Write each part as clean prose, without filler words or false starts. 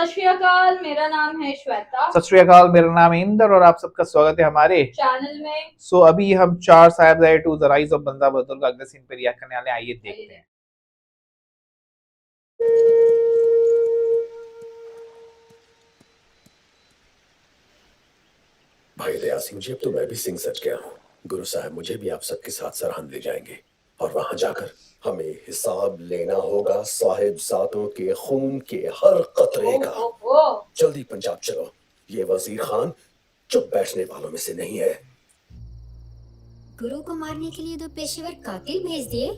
सत श्री अकाल, मेरा नाम है श्वेता। सत श्री अकाल, मेरा नाम है इंदर और आप सबका स्वागत है हमारे चैनल में। अभी हम 4 साहिबजादे टू द राइज ऑफ बंदा बहादुर का अगले सीन पे रिएक्ट करने वाले हैं। आइए देखते हैं। भाई दया सिंह जी, अब तो मैं भी सिंह सच गया हूँ। गुरु साहब मुझे भी आप सबके साथ सरहद ले जाएंगे और वहां जाकर हमें हिसाब लेना होगा साहिबजादों के खून के हर कतरे का। जल्दी पंजाब चलो, ये वजीर खान चुप बैठने वालों में से नहीं है। गुरु को मारने के लिए 2 पेशेवर कातिल भेज दिए।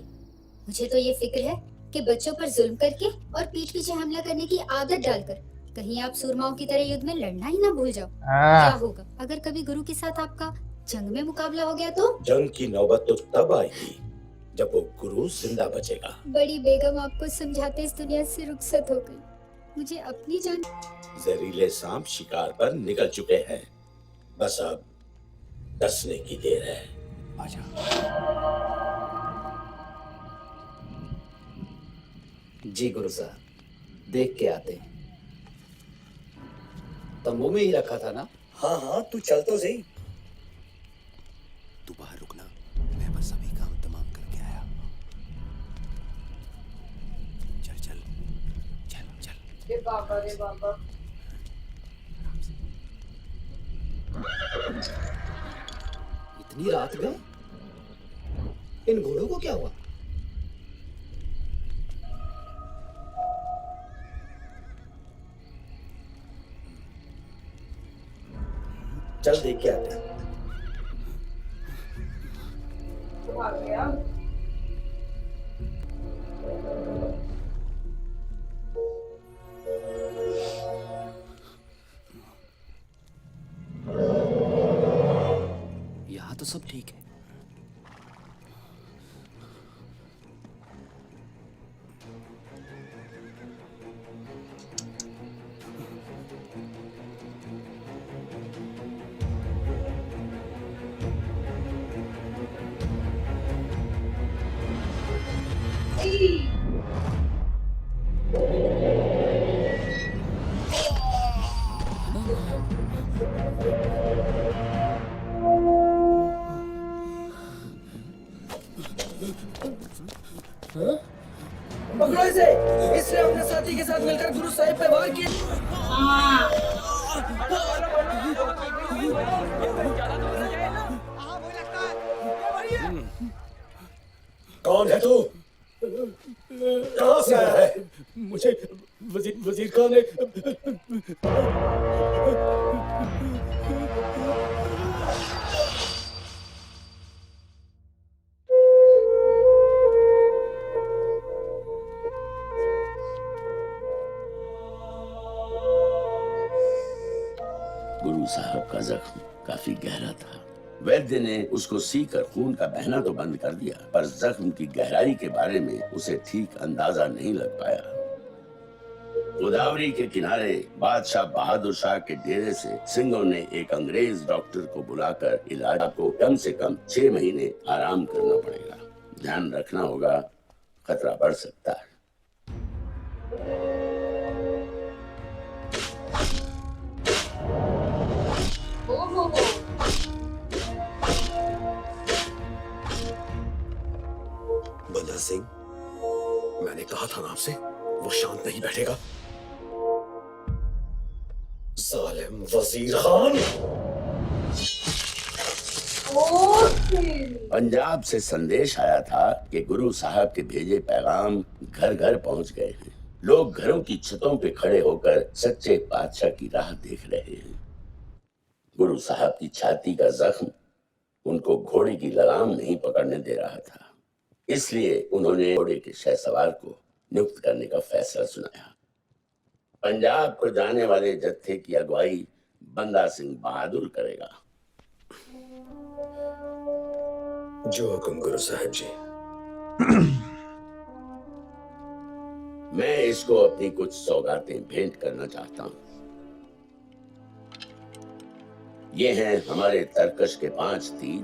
मुझे तो ये फिक्र है कि बच्चों पर जुल्म करके और पीठ पीछे हमला करने की आदत डालकर कहीं आप सूरमाओं की तरह युद्ध में लड़ना ही ना भूल जाओ। क्या होगा अगर कभी गुरु के साथ आपका जंग में मुकाबला हो गया तो? जंग की नौबत तो तब आएगी जब वो गुरु जिंदा बचेगा। बड़ी बेगम आपको समझाते इस दुनिया से रुखसत हो गई। मुझे अपनी जान। जहरीले सांप शिकार पर निकल चुके हैं, बस अब डसने की देर है। आजा। जी गुरु साहब, देख के आते हैं। तंबू में ही रखा था ना? हाँ हाँ, तू चल तो सही। तू बाहर रुकना, मैं बस अभी काम तमाम करके आया। चल चल चल चल। रे बाबा रे बाबा। इतनी रात में इन घोड़ों को क्या हुआ? चल देख के आते हैं। भाग गया। यहाँ तो सब ठीक है। पकड़ो इसे। इसने अपने साथी के साथ मिलकर गुरु साहिब पे वार किया। कौन है तू? कहां से आया है? मुझे वजीर खान ने गुरु साहब का जख्म काफी गहरा था। वैद्य ने उसको सीकर खून का बहना तो बंद कर दिया, पर जख्म की गहराई के बारे में उसे ठीक अंदाजा नहीं लग पाया। गोदावरी के किनारे बादशाह बहादुर शाह के डेरे से सिंघों ने एक अंग्रेज डॉक्टर को बुलाकर इलाज को कम से कम 6 महीने आराम करना पड़ेगा। ध्यान रखना होगा, खतरा बढ़ सकता है। बंदा सिंह, मैंने कहा था ना आपसे, वो शांत नहीं बैठेगा। जालिम वजीर खान। पंजाब से संदेश आया था कि गुरु साहब के भेजे पैगाम घर घर पहुंच गए हैं। लोग घरों की छतों पे खड़े होकर सच्चे बादशाह की राह देख रहे हैं। गुरु साहब की छाती का जख्म उनको घोड़े की लगाम नहीं पकड़ने दे रहा था, इसलिए उन्होंने घोड़े के शहसवार को नियुक्त करने का फैसला सुनाया। पंजाब को जाने वाले जत्थे की अगुवाई बंदा सिंह बहादुर करेगा। जो हुक्म गुरु साहब जी। मैं इसको अपनी कुछ सौगातें भेंट करना चाहता हूं। ये हैं हमारे तरकश के 5 तीर।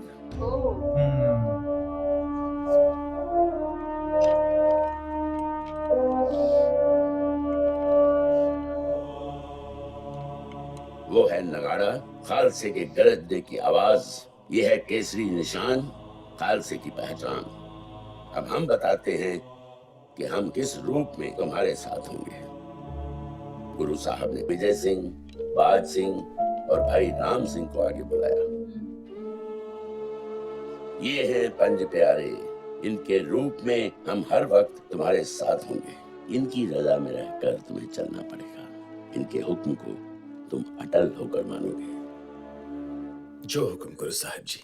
वो है नगाड़ा, खालसे के गरजने की आवाज। ये है केसरी निशान, खालसे की पहचान। अब हम बताते हैं कि हम किस रूप में तुम्हारे साथ होंगे। गुरु साहब ने विजय सिंह, बाज सिंह और भाई राम सिंह को आगे बुलाया। ये हैं पंज प्यारे, इनके रूप में हम हर वक्त तुम्हारे साथ होंगे। इनकी रजा में रहकर तुम्हें चलना पड़ेगा। इनके हुक्म को तुम अटल होकर मानोगे। जो हुक्म गुरु साहब जी।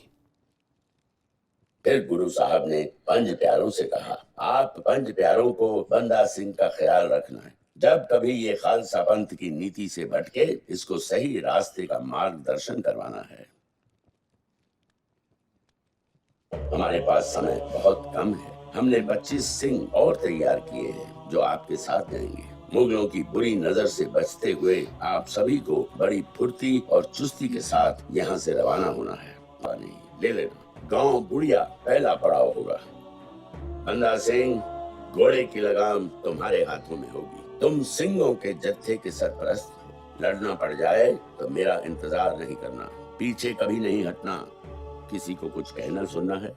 फिर गुरु साहब ने पंज प्यारों से कहा, आप पंज प्यारों को बंदा सिंह का ख्याल रखना है। जब कभी ये खालसा पंथ की नीति से भटके, इसको सही रास्ते का मार्गदर्शन करवाना है। हमारे पास समय बहुत कम है। हमने 25 सिंह और तैयार किए हैं जो आपके साथ जाएंगे। मुगलों की बुरी नजर से बचते हुए आप सभी को बड़ी फुर्ती और चुस्ती के साथ यहाँ से रवाना होना है। पानी ले लेना। गांव बुढ़िया पहला पड़ाव होगा। बंदा सिंह, घोड़े की लगाम तुम्हारे हाथों में होगी। तुम सिंहों के जत्थे के सरपरस्त हो। लड़ना पड़ जाए तो मेरा इंतजार नहीं करना, पीछे कभी नहीं हटना। किसी को कुछ कहना सुनना है।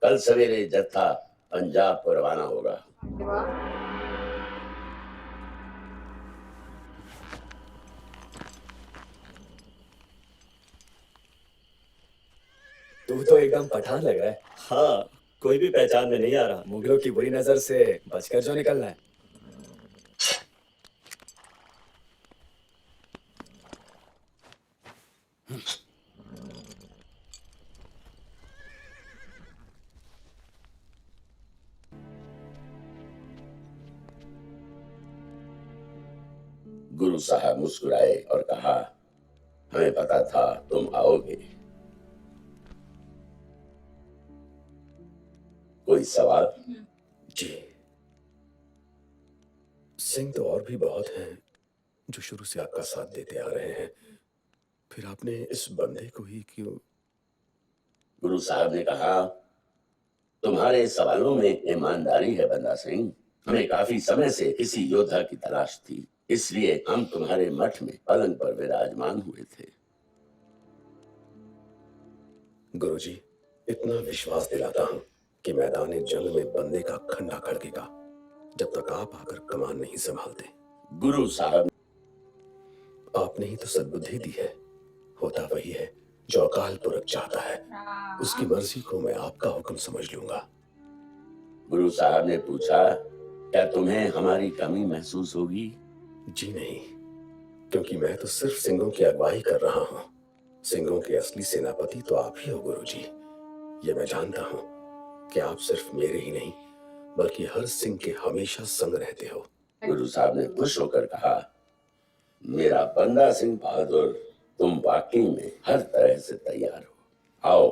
कल सवेरे जत्था पंजाब को रवाना होगा। तू तो एकदम पठान लग रहा है। हाँ, कोई भी पहचान में नहीं आ रहा। मुगलों की बुरी नजर से बचकर जो निकलना है। गुरु साहब मुस्कुराए और कहा, हमें पता था तुम आओगे। कोई सवाल? जी, सिंह तो और भी बहुत हैं जो शुरू से आपका साथ देते आ रहे हैं, फिर आपने इस बंदे को ही क्यों? गुरु साहब ने कहा, तुम्हारे सवालों में ईमानदारी है बंदा सिंह। हमें काफी समय से किसी योद्धा की तलाश थी, इसलिए हम तुम्हारे मठ में पलंग पर विराजमान हुए थे। गुरुजी, इतना विश्वास दिलाता हूं कि मैदान जंग में बंदे का खंडा खड़केगा जब तक आप आकर कमान नहीं संभालते। गुरु साहब, आपने ही तो सद्बुद्धि दी है। होता वही है जो अकाल पुरख चाहता है। उसकी मर्जी को मैं आपका हुक्म समझ लूंगा। गुरु साहब ने पूछा, क्या तुम्हें हमारी कमी महसूस होगी? जी नहीं, क्योंकि मैं तो सिर्फ सिंहों की अगुवाई कर रहा हूँ। सिंहों के असली सेनापति तो आप ही हो गुरुजी। ये मैं जानता हूँ कि आप सिर्फ मेरे ही नहीं बल्कि हर सिंह के हमेशा संग रहते हो। गुरु साहब ने खुश होकर कहा, मेरा बंदा सिंह बहादुर, तुम वाकई में हर तरह से तैयार हो। आओ,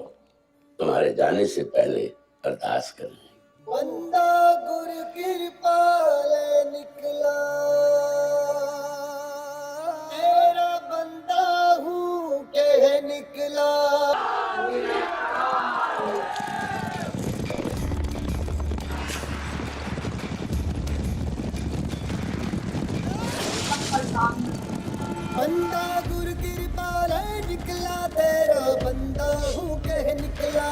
तुम्हारे जाने से पहले अरदास कर लें। बंदा गुरु कृपाल निकला, तेरा बंदा हूँ कह निकला। बंदा गुरु कृपाल निकला, तेरा बंदा हूँ कह निकला।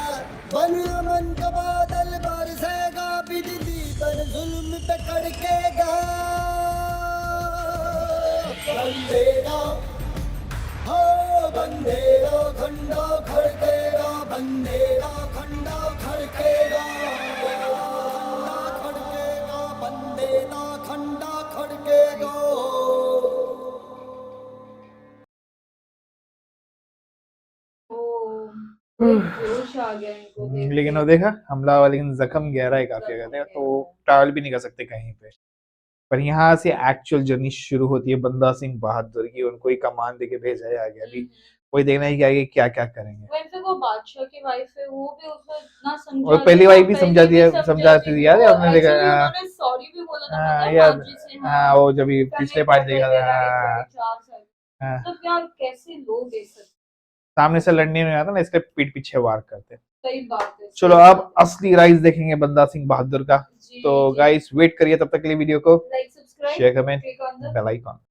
वन अमन का बादल बरसेगा, बिजली पर जुल्म पे कड़केगा। बंदेरा हो बंदेरा खंडा खड़केगा, बंदेरा खंडा खड़केगा। खड़केगा बंदेरा खंडा खड़केगा। जोश आ गया इनको देख के। लेकिन वो देखा हमला वाला, लेकिन जख्म गहरा है काफी कहते तो ट्रैवल भी नहीं कर सकते कहीं पे। पर यहाँ से एक्चुअल जर्नी शुरू होती है बंदा सिंह बहादुर की। उनको ही कमान देके भेजा है आगे। अभी वही देखना है कि आगे क्या क्या करेंगे। वैसे वो बादशाह की वाइफ है, वो भी उसको इतना समझा और पहली वाइफ भी समझा दिया, समझाती थी यार, आपने देखा। उन्होंने सॉरी भी बोला था, पता है, यार, बाजी से। हाँ, वो जब पिछले पार्ट देखा था। हाँ, मतलब यार कैसे लोग ये सब, सामने से लड़ने में आता ना, इसलिए पीठ पीछे वार करते। सही बात है। चलो अब असली राइज देखेंगे बंदा सिंह बहादुर का। तो गाइस वेट करिए, तब तक के लिए वीडियो को like, subscribe, share, comment, click on the bell icon.